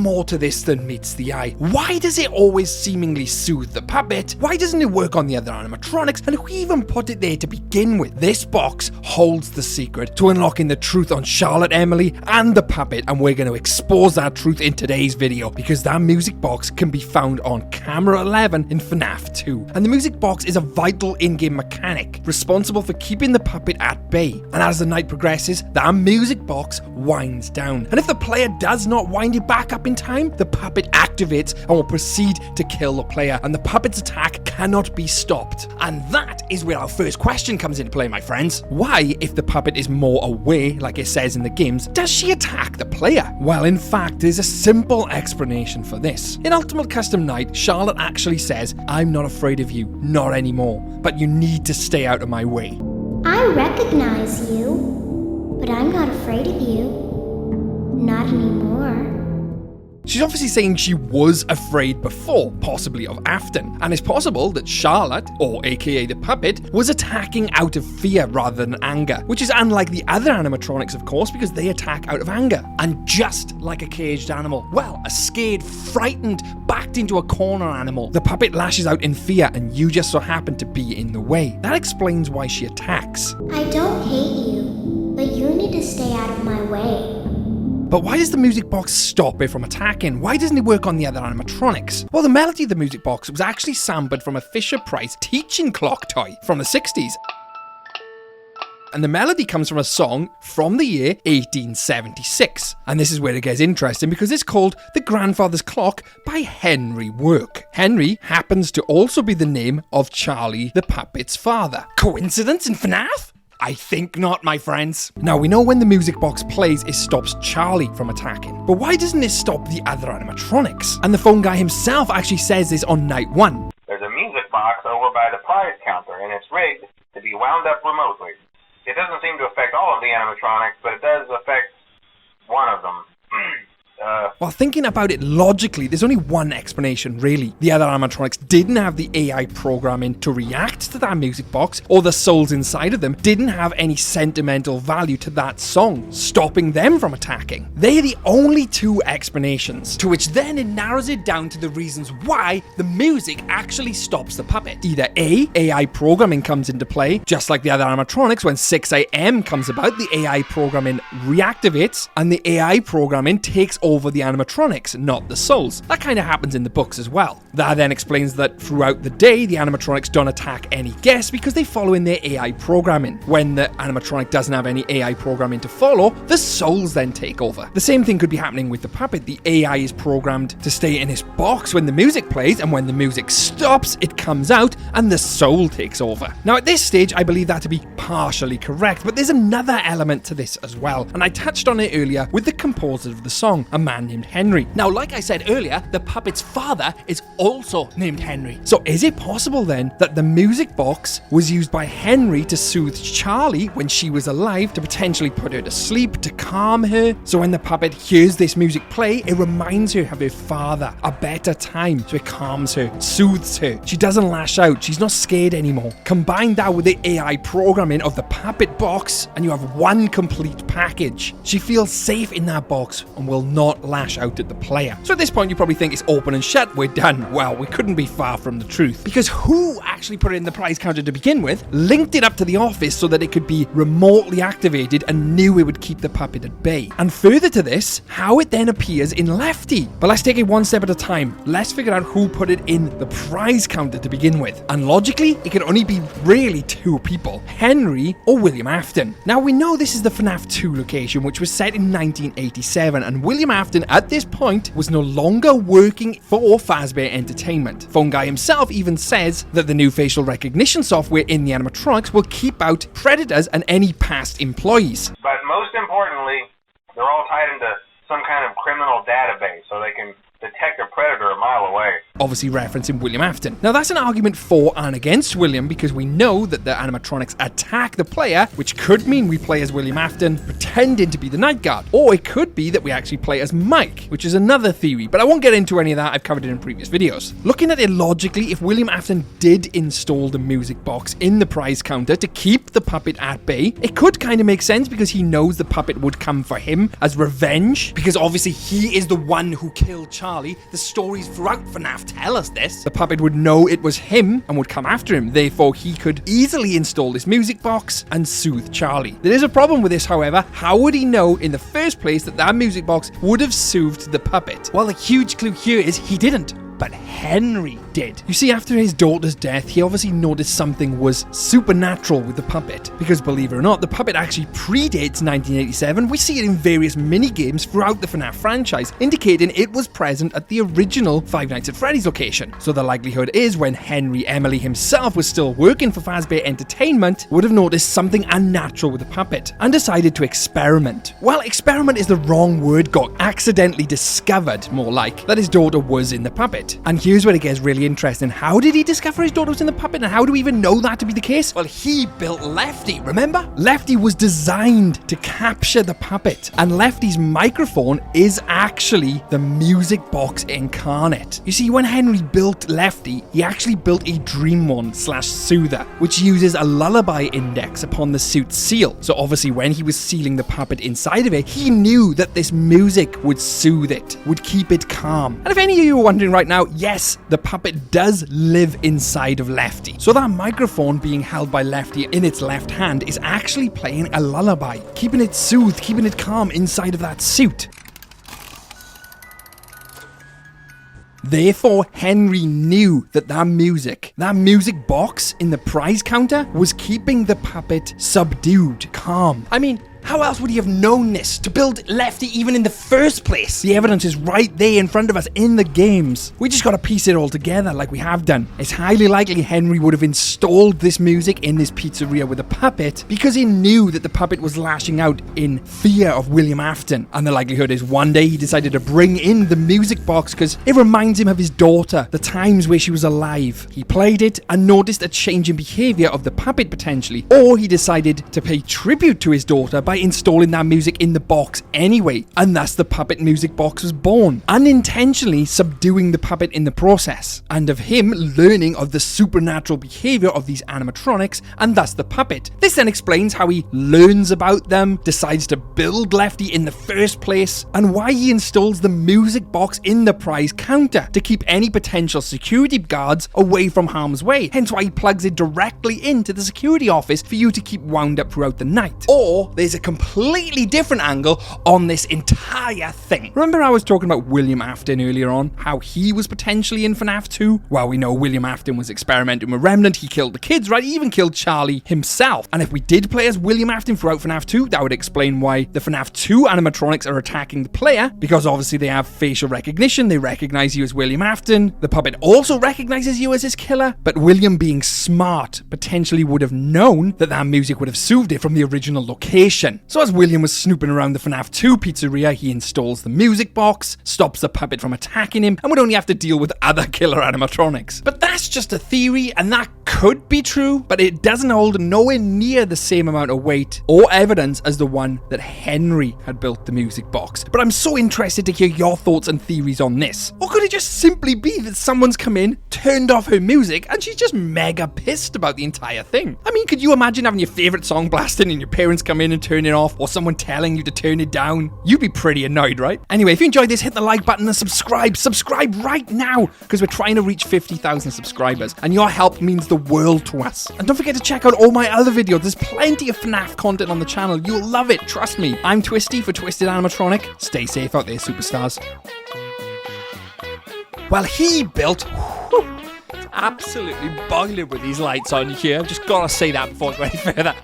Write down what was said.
more to this than meets the eye. Why does it always seemingly soothe the puppet? Why doesn't it work on the other animatronics? And who even put it there to begin with? This box holds the secret to unlocking the truth on Charlotte, Emily, and the puppet, and we're going to expose that truth in today's video, because that music box can be found on camera 11 in FNAF 2. And the music box is a vital in-game mechanic, responsible for keeping the puppet at bay. And as the night progresses, that music box winds down. And if the player does not wind it back up in time, the puppet activates and will proceed to kill the player, and the puppet's attack cannot be stopped. And that is where our first question comes into play, my friends. Why, if the puppet is more away, like it says in the games, does she attack the player? Well, in fact, there's a simple explanation for this. In Ultimate Custom Night, Charlotte actually says, "I'm not afraid of you, not anymore, but you need to stay out of my way." I recognize you, but I'm not afraid of you. Not anymore. She's obviously saying she was afraid before, possibly of Afton, and it's possible that Charlotte, or aka the puppet, was attacking out of fear rather than anger, which is unlike the other animatronics, of course, because they attack out of anger. And just like a caged animal, well, a scared, frightened, backed into a corner animal, the puppet lashes out in fear, and you just so happen to be in the way. That explains why she attacks. I don't hate you, but you need to stay out of my way. But why does the music box stop it from attacking? Why doesn't it work on the other animatronics? Well, the melody of the music box was actually sampled from a Fisher-Price teaching clock toy from the 60s. And the melody comes from a song from the year 1876. And this is where it gets interesting, because it's called The Grandfather's Clock by Henry Work. Henry happens to also be the name of Charlie the puppet's father. Coincidence in FNAF? I think not, my friends. Now, we know when the music box plays, it stops Charlie from attacking. But why doesn't it stop the other animatronics? And the phone guy himself actually says this on night 1. There's a music box over by the prize counter, and it's rigged to be wound up remotely. It doesn't seem to affect all of the animatronics, but it does affect one of them. While thinking about it logically, there's only one explanation, really. The other animatronics didn't have the AI programming to react to that music box, or the souls inside of them didn't have any sentimental value to that song, stopping them from attacking. They're the only two explanations, to which then it narrows it down to the reasons why the music actually stops the puppet. Either A, AI programming comes into play, just like the other animatronics. When 6 AM comes about, the AI programming reactivates, and the AI programming takes over the animatronics, not the souls. That kind of happens in the books as well. That then explains that throughout the day, the animatronics don't attack any guests because they follow in their AI programming. When the animatronic doesn't have any AI programming to follow, the souls then take over. The same thing could be happening with the puppet. The AI is programmed to stay in his box when the music plays, and when the music stops, it comes out and the soul takes over. Now, at this stage, I believe that to be partially correct, but there's another element to this as well, and I touched on it earlier with the composer of the song, a man named Henry. Now, like I said earlier, the puppet's father is also named Henry. So is it possible then that the music box was used by Henry to soothe Charlie when she was alive, to potentially put her to sleep, to calm her? So when the puppet hears this music play, it reminds her of her father, a better time, so it calms her, soothes her. She doesn't lash out, she's not scared anymore. Combine that with the AI programming of the puppet box, and you have one complete package. She feels safe in that box and will not lash out at the player. So at this point, you probably think it's open and shut, we're done. Well, we couldn't be far from the truth, because who actually put it in the prize counter to begin with, linked it up to the office so that it could be remotely activated, and knew it would keep the puppet at bay. And further to this, how it then appears in Lefty. But let's take it one step at a time. Let's figure out who put it in the prize counter to begin with. And logically, it can only be really two people, Henry or William Afton. Now, we know this is the FNAF 2 location, which was set in 1987, and William Afton at this point was no longer working for Fazbear Entertainment. Phone Guy himself even says that the new facial recognition software in the animatronics will keep out predators and any past employees. But most importantly, they're all tied into some kind of criminal database so they can detect a predator a mile away. obviously referencing William Afton. Now that's an argument for and against William, because we know that the animatronics attack the player, which could mean we play as William Afton pretending to be the night guard, or it could be that we actually play as Mike, which is another theory, but I won't get into any of that. I've covered it in previous videos. Looking at it logically, if William Afton did install the music box in the prize counter to keep the puppet at bay, it could kind of make sense because he knows the puppet would come for him as revenge, because obviously he is the one who killed Charlie. The stories throughout FNAF tell us this. The puppet would know it was him and would come after him, therefore he could easily install this music box and soothe Charlie. There is a problem with this, however. How would he know in the first place that that music box would have soothed the puppet? Well, the huge clue here is he didn't. But Henry did. You see, after his daughter's death, he obviously noticed something was supernatural with the puppet. Because believe it or not, the puppet actually predates 1987. We see it in various mini-games throughout the FNAF franchise, indicating it was present at the original Five Nights at Freddy's location. So the likelihood is when Henry Emily himself was still working for Fazbear Entertainment, would have noticed something unnatural with the puppet and decided to experiment. Well, experiment is the wrong word, got accidentally discovered, more like, that his daughter was in the puppet. And here's where it gets really interesting. How did he discover his daughter was in the puppet, and how do we even know that to be the case? Well, he built Lefty, remember? Lefty was designed to capture the puppet, and Lefty's microphone is actually the music box incarnate. You see, when Henry built Lefty, he actually built a dream one / soother, which uses a lullaby index upon the suit's seal. So obviously when he was sealing the puppet inside of it, he knew that this music would soothe it, would keep it calm. And if any of you are wondering right now, yes, the puppet does live inside of Lefty. So that microphone being held by Lefty in its left hand is actually playing a lullaby, keeping it soothed, keeping it calm inside of that suit. Therefore, Henry knew that that music box in the prize counter was keeping the puppet subdued, calm. I mean, how else would he have known this? To build Lefty even in the first place? The evidence is right there in front of us in the games. We just gotta piece it all together like we have done. It's highly likely Henry would have installed this music in this pizzeria with a puppet because he knew that the puppet was lashing out in fear of William Afton. And the likelihood is one day he decided to bring in the music box because it reminds him of his daughter, the times where she was alive. He played it and noticed a change in behavior of the puppet potentially. Or he decided to pay tribute to his daughter by installing that music in the box anyway, and thus the puppet music box was born, unintentionally subduing the puppet in the process, and of him learning of the supernatural behavior of these animatronics, and thus the puppet. This then explains how he learns about them, decides to build Lefty in the first place, and why he installs the music box in the prize counter to keep any potential security guards away from harm's way, hence why he plugs it directly into the security office for you to keep wound up throughout the night. Or there's a completely different angle on this entire thing. Remember I was talking about William Afton earlier on, how he was potentially in FNAF 2? Well, we know William Afton was experimenting with Remnant, he killed the kids, right? He even killed Charlie himself. And if we did play as William Afton throughout FNAF 2, that would explain why the FNAF 2 animatronics are attacking the player, because obviously they have facial recognition, they recognize you as William Afton. The puppet also recognizes you as his killer, but William, being smart, potentially would have known that that music would have soothed it from the original location. So as William was snooping around the FNAF 2 pizzeria, he installs the music box, stops the puppet from attacking him, and would only have to deal with other killer animatronics. But that's just a theory, and that could be true, but it doesn't hold nowhere near the same amount of weight or evidence as the one that Henry had built the music box. But I'm so interested to hear your thoughts and theories on this. Or could it just simply be that someone's come in, turned off her music, and she's just mega pissed about the entire thing? I mean, could you imagine having your favorite song blasting and your parents come in and turn it off, or someone telling you to turn it down? You'd be pretty annoyed, right? Anyway, if you enjoyed this, hit the like button and subscribe right now, because we're trying to reach 50,000 subscribers, and your help means the world to us. And don't forget to check out all my other videos. There's plenty of FNAF content on the channel. You'll love it, trust me. I'm Twisty for Twisted Animatronic. Stay safe out there, superstars. Well, he built... It's absolutely boiling with these lights on here. I've just got to say that before I go any further.